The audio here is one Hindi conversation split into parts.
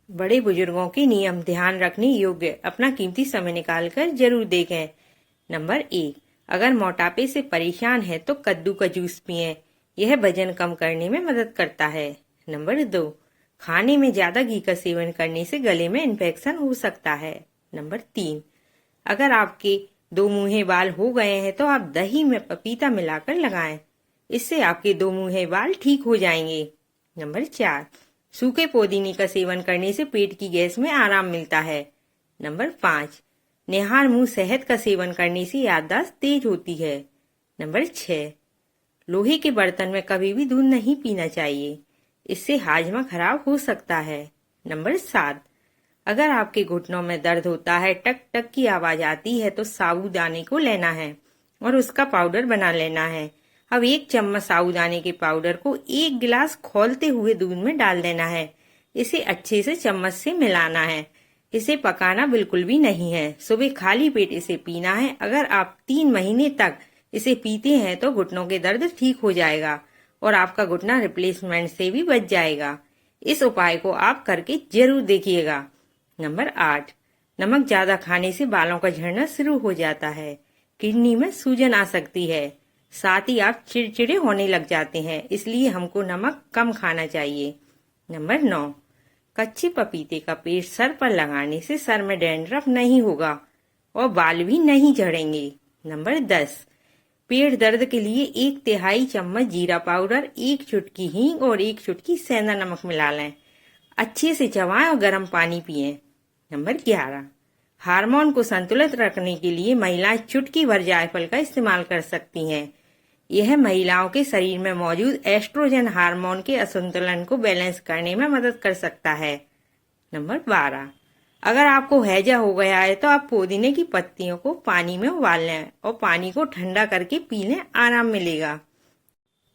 बड़े बुजुर्गों के नियम ध्यान रखने योग्य, अपना कीमती समय निकालकर जरूर देखें। नंबर 1, अगर मोटापे से परेशान है तो कद्दू का जूस पिएं। यह वजन कम करने में मदद करता है। नंबर 2, खाने में ज्यादा घी का सेवन करने से गले में इन्फेक्शन हो सकता है। नंबर 3, अगर आपके दो मुंहे बाल हो गए हैं तो आप दही में पपीता मिलाकर लगाएं। इससे आपके दो मुंहे बाल ठीक हो जाएंगे। नंबर 4, सूखे पुदीने का सेवन करने से पेट की गैस में आराम मिलता है। नंबर 5, निहार मुंह शहद का सेवन करने से याददाश्त तेज होती है। नंबर 6, लोहे के बर्तन में कभी भी दूध नहीं पीना चाहिए, इससे हाजमा खराब हो सकता है। नंबर 7, अगर आपके घुटनों में दर्द होता है, टक टक की आवाज आती है तो साबूदाने को लेना है और उसका पाउडर बना लेना है। अब 1 चम्मच साबूदाने के पाउडर को 1 गिलास खौलते हुए दूध में डाल देना है। इसे अच्छे से चम्मच से मिलाना है। इसे पकाना बिल्कुल भी नहीं है। सुबह खाली पेट इसे पीना है। अगर आप 3 महीने तक इसे पीते हैं तो घुटनों के दर्द ठीक हो जाएगा और आपका घुटना रिप्लेसमेंट से भी बच जाएगा। इस उपाय को आप करके जरूर देखिएगा। नंबर 8, नमक ज्यादा खाने से बालों का झड़ना शुरू हो जाता है, किडनी में सूजन आ सकती है, साथ ही आप चिड़चिड़े होने लग जाते हैं, इसलिए हमको नमक कम खाना चाहिए। नंबर 9, कच्चे पपीते का पेस्ट सर पर लगाने से सर में डैंड्रफ नहीं होगा और बाल भी नहीं झड़ेंगे। नंबर 10, पेट दर्द के लिए 1/3 चम्मच जीरा पाउडर, 1 चुटकी हींग और 1 चुटकी सेंधा नमक मिला लें। अच्छे से चबाएं और गर्म पानी पिएं। नंबर 11, हार्मोन को संतुलित रखने के लिए महिलाएं चुटकी भर जायफल का इस्तेमाल कर सकती हैं। यह महिलाओं के शरीर में मौजूद एस्ट्रोजन हार्मोन के असंतुलन को बैलेंस करने में मदद कर सकता है। नंबर 12, अगर आपको हैजा हो गया है तो आप पुदीने की पत्तियों को पानी में उबाल लें और पानी को ठंडा करके पी लें, आराम मिलेगा।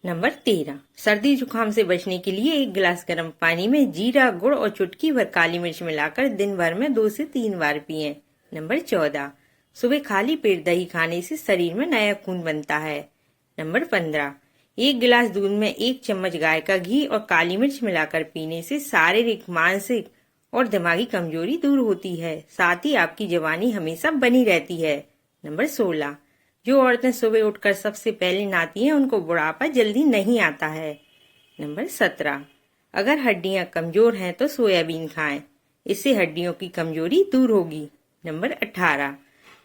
नंबर 13, सर्दी जुकाम से बचने के लिए 1 गिलास गर्म पानी में जीरा, गुड़ और चुटकी भर काली मिर्च मिलाकर दिन भर में 2 से 3 बार पिएं। नंबर 14, सुबह खाली पेट दही खाने से शरीर में नया खून बनता है। नंबर 15, 1 गिलास दूध में 1 चम्मच गाय का घी और काली मिर्च मिलाकर पीने से शारीरिक, मानसिक और दिमागी कमजोरी दूर होती है, साथ ही आपकी जवानी हमेशा बनी रहती है। नंबर 16, जो औरतें सुबह उठकर सबसे पहले नहाती हैं उनको बुढ़ापा जल्दी नहीं आता है। नंबर 17, अगर हड्डियां कमजोर हैं तो सोयाबीन खाएं, इससे हड्डियों की कमजोरी दूर होगी। नंबर 18,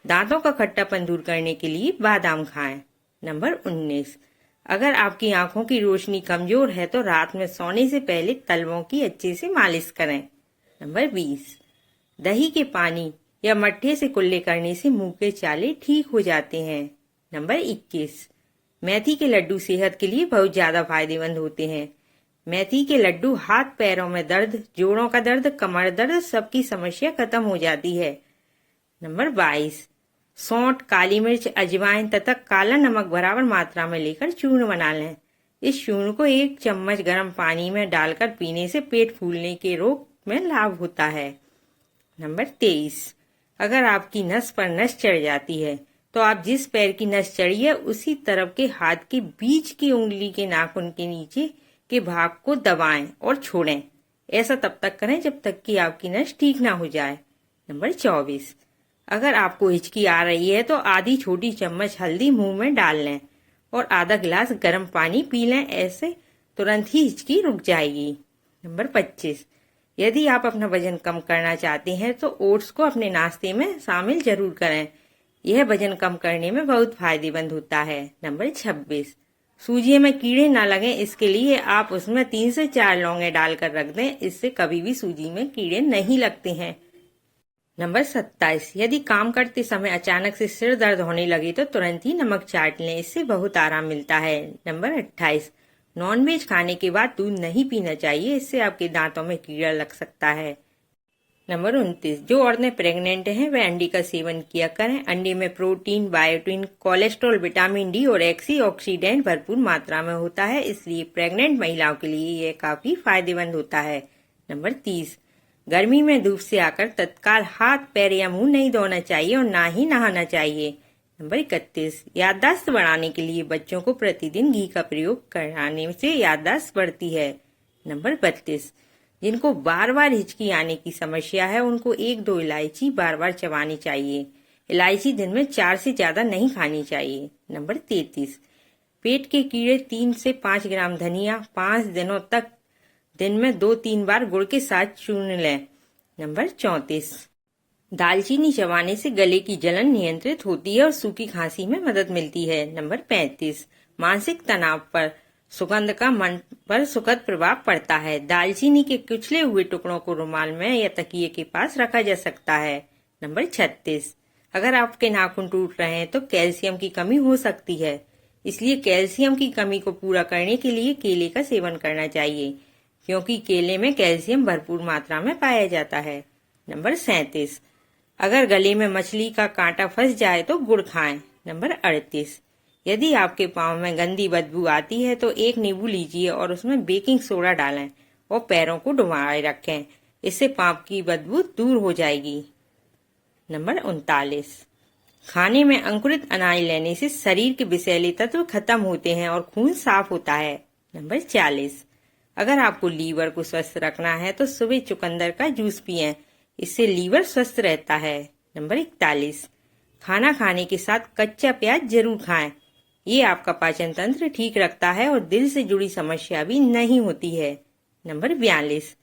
दांतों का खट्टापन दूर करने के लिए बादाम खाएं। नंबर 19, अगर आपकी आंखों की रोशनी कमजोर है तो रात में सोने से पहले तलवों की अच्छे से मालिश करें। नंबर 20, दही के पानी या मट्ठे से कुल्ले करने से मुंह के चाले ठीक हो जाते हैं। नंबर 21, मेथी के लड्डू सेहत के लिए बहुत ज्यादा फायदेमंद होते हैं। मेथी के लड्डू हाथ पैरों में दर्द, जोड़ों का दर्द, कमर दर्द, सबकी समस्या खत्म हो जाती है। नंबर 22, सौंठ, काली मिर्च, अजवाइन तथा काला नमक बराबर मात्रा में लेकर चूर्ण बना लें। इस चूर्ण को 1 चम्मच गर्म पानी में डालकर पीने से पेट फूलने के रोग में लाभ होता है। नंबर 23, अगर आपकी नस पर नस चढ़ जाती है तो आप जिस पैर की नस चढ़ी है उसी तरफ के हाथ के बीच की उंगली के नाखून के नीचे के भाग को दबाएं और छोड़ें। ऐसा तब तक करें जब तक कि आपकी नस ठीक ना हो जाए। नंबर 24, अगर आपको हिचकी आ रही है तो आधी छोटी चम्मच हल्दी मुंह में डाल लें और आधा गिलास गर्म पानी पी लें, ऐसे तुरंत ही हिचकी रुक जाएगी। नंबर 25, यदि आप अपना वजन कम करना चाहते हैं तो ओट्स को अपने नाश्ते में शामिल जरूर करें। यह वजन कम करने में बहुत फायदेमंद होता है। नंबर 26, सूजी में कीड़े ना लगे इसके लिए आप उसमें 3 से 4 लौंगे डालकर रख दें, इससे कभी भी सूजी में कीड़े नहीं लगते हैं। नंबर 27, यदि काम करते समय अचानक से सिर दर्द होने लगे तो तुरंत ही नमक चाट लें, इससे बहुत आराम मिलता है। नंबर 28, नॉनवेज खाने के बाद दूध नहीं पीना चाहिए, इससे आपके दांतों में कीड़ा लग सकता है। नंबर 29, जो औरतें प्रेग्नेंट हैं वे अंडे का सेवन किया करें। अंडे में protein, biotin, cholesterol, vitamin D और एंटीऑक्सीडेंट भरपूर मात्रा में होता है, इसलिए प्रेग्नेंट महिलाओं के लिए यह काफी फायदेमंद होता है। नंबर 30, गर्मी में धूप से आकर तत्काल हाथ, पैर या मुंह नहीं धोना चाहिए और ना ही नहाना चाहिए। नंबर 31, याददाश्त बढ़ाने के लिए बच्चों को प्रतिदिन घी का प्रयोग कराने से याददाश्त बढ़ती है। नंबर 32, जिनको बार बार हिचकी आने की समस्या है उनको 1-2 इलायची बार बार चबानी चाहिए। इलायची दिन में 4 से ज्यादा नहीं खानी चाहिए। नंबर 33, पेट के कीड़े 3 से 5 ग्राम धनिया 5 दिनों तक दिन में 2-3 बार गुड़ के साथ चूर्ण लें। नंबर 34, दालचीनी चबाने से गले की जलन नियंत्रित होती है और सूखी खांसी में मदद मिलती है। नंबर 35, मानसिक तनाव पर सुगंध का मन पर सुखद प्रभाव पड़ता है। दालचीनी के कुचले हुए टुकड़ों को रुमाल में या तकिए के पास रखा जा सकता है। नंबर 36, अगर आपके नाखून टूट रहे हैं तो कैल्शियम की कमी हो सकती है, इसलिए कैल्शियम की कमी को पूरा करने के लिए केले का सेवन करना चाहिए, क्योंकि केले में कैल्शियम भरपूर मात्रा में पाया जाता है। नंबर 37, अगर गले में मछली का कांटा फंस जाए तो गुड़ खाएं। नंबर 38, यदि आपके पाँव में गंदी बदबू आती है तो 1 नींबू लीजिए और उसमें बेकिंग सोडा डालें और पैरों को डुबाए रखें, इससे पाँव की बदबू दूर हो जाएगी। नंबर 39, खाने में अंकुरित अनाज लेने से शरीर के विषैले तत्व खत्म होते हैं और खून साफ होता है। नंबर 40, अगर आपको लीवर को स्वस्थ रखना है तो सुबह चुकंदर का जूस पिएं, इससे लीवर स्वस्थ रहता है। नंबर 41, खाना खाने के साथ कच्चा प्याज जरूर खाएं, ये आपका पाचन तंत्र ठीक रखता है और दिल से जुड़ी समस्या भी नहीं होती है। नंबर 42,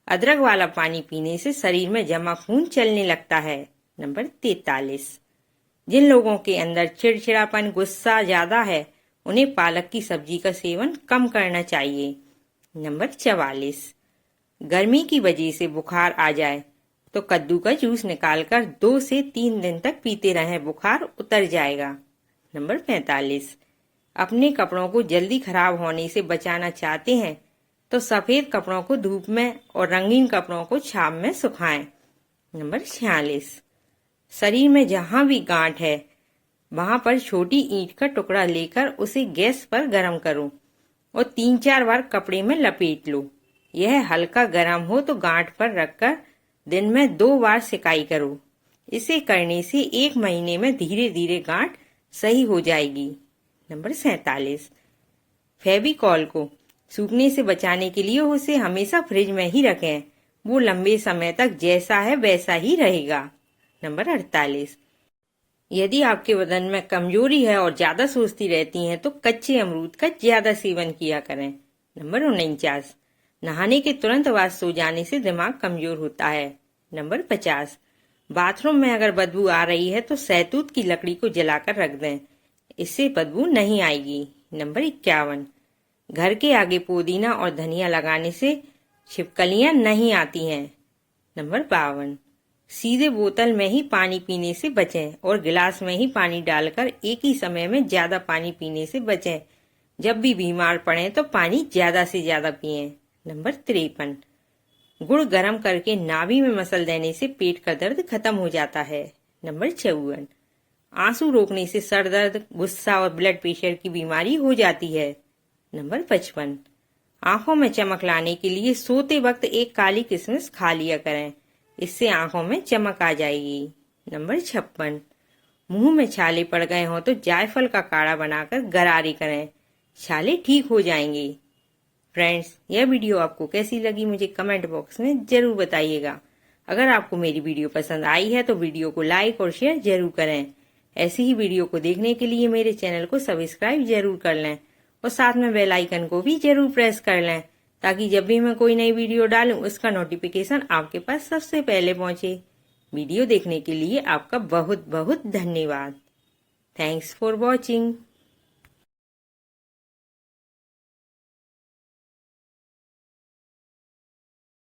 अदरक वाला पानी पीने से शरीर में जमा खून चलने लगता है। नंबर 43, जिन लोगों के अंदर चिड़चिड़ापन गुस्सा ज्यादा है उन्हें पालक की सब्जी का सेवन कम करना चाहिए। नंबर 44, गर्मी की वजह से बुखार आ जाए तो कद्दू का जूस निकालकर 2 से 3 दिन तक पीते रहें, बुखार उतर जाएगा। नंबर 45, अपने कपड़ों को जल्दी खराब होने से बचाना चाहते हैं तो सफेद कपड़ों को धूप में और रंगीन कपड़ों को छांव में सुखाएं। नंबर 46, शरीर में जहां भी गांठ है वहां पर छोटी ईंट का टुकड़ा लेकर उसे गैस पर गर्म करो और 3-4 बार कपड़े में लपेट लो। यह हल्का गर्म हो तो गांठ पर रखकर दिन में 2 बार सिकाई करो। इसे करने से 1 महीने में धीरे धीरे गांठ सही हो जाएगी। नंबर 47, फेविकॉल को सूखने से बचाने के लिए उसे हमेशा फ्रिज में ही रखें, वो लंबे समय तक जैसा है वैसा ही रहेगा। नंबर 48, यदि आपके बदन में कमजोरी है और ज्यादा सुस्ती रहती है तो कच्चे अमरूद का ज्यादा सेवन किया करें। नंबर 49, नहाने के तुरंत बाद सो जाने से दिमाग कमजोर होता है। नंबर 50, बाथरूम में अगर बदबू आ रही है तो सहतूत की लकड़ी को जलाकर रख दें, इससे बदबू नहीं आएगी। नंबर 51, घर के आगे पुदीना और धनिया लगाने से छिपकलियां नहीं आती हैं। नंबर 52, सीधे बोतल में ही पानी पीने से बचें और गिलास में ही पानी डालकर एक ही समय में ज्यादा पानी पीने से बचें। जब भी बीमार पड़े तो पानी ज्यादा से ज्यादा पिएं। नंबर 53, गुड़ गर्म करके नाभि में मसल देने से पेट का दर्द खत्म हो जाता है। नंबर 54, आंसू रोकने से सर दर्द, गुस्सा और ब्लड प्रेशर की बीमारी हो जाती है। नंबर 55, आंखों में चमक लाने के लिए सोते वक्त एक काली किशमिश खा लिया करें, इससे आंखों में चमक आ जाएगी। नंबर 56, मुंह में छाले पड़ गए हों तो जायफल का काढ़ा बनाकर गरारे करें, छाले ठीक हो जाएंगे। फ्रेंड्स, यह वीडियो आपको कैसी लगी मुझे कमेंट बॉक्स में जरूर बताइएगा। अगर आपको मेरी वीडियो पसंद आई है तो वीडियो को लाइक और शेयर जरूर करें। ऐसी ही वीडियो को देखने के लिए मेरे चैनल को सब्सक्राइब जरूर कर लें और साथ में बेल आइकन को भी जरूर प्रेस कर लें, ताकि जब भी मैं कोई नई वीडियो डालूं उसका नोटिफिकेशन आपके पास सबसे पहले पहुंचे। वीडियो देखने के लिए आपका बहुत बहुत धन्यवाद। Thanks for watching.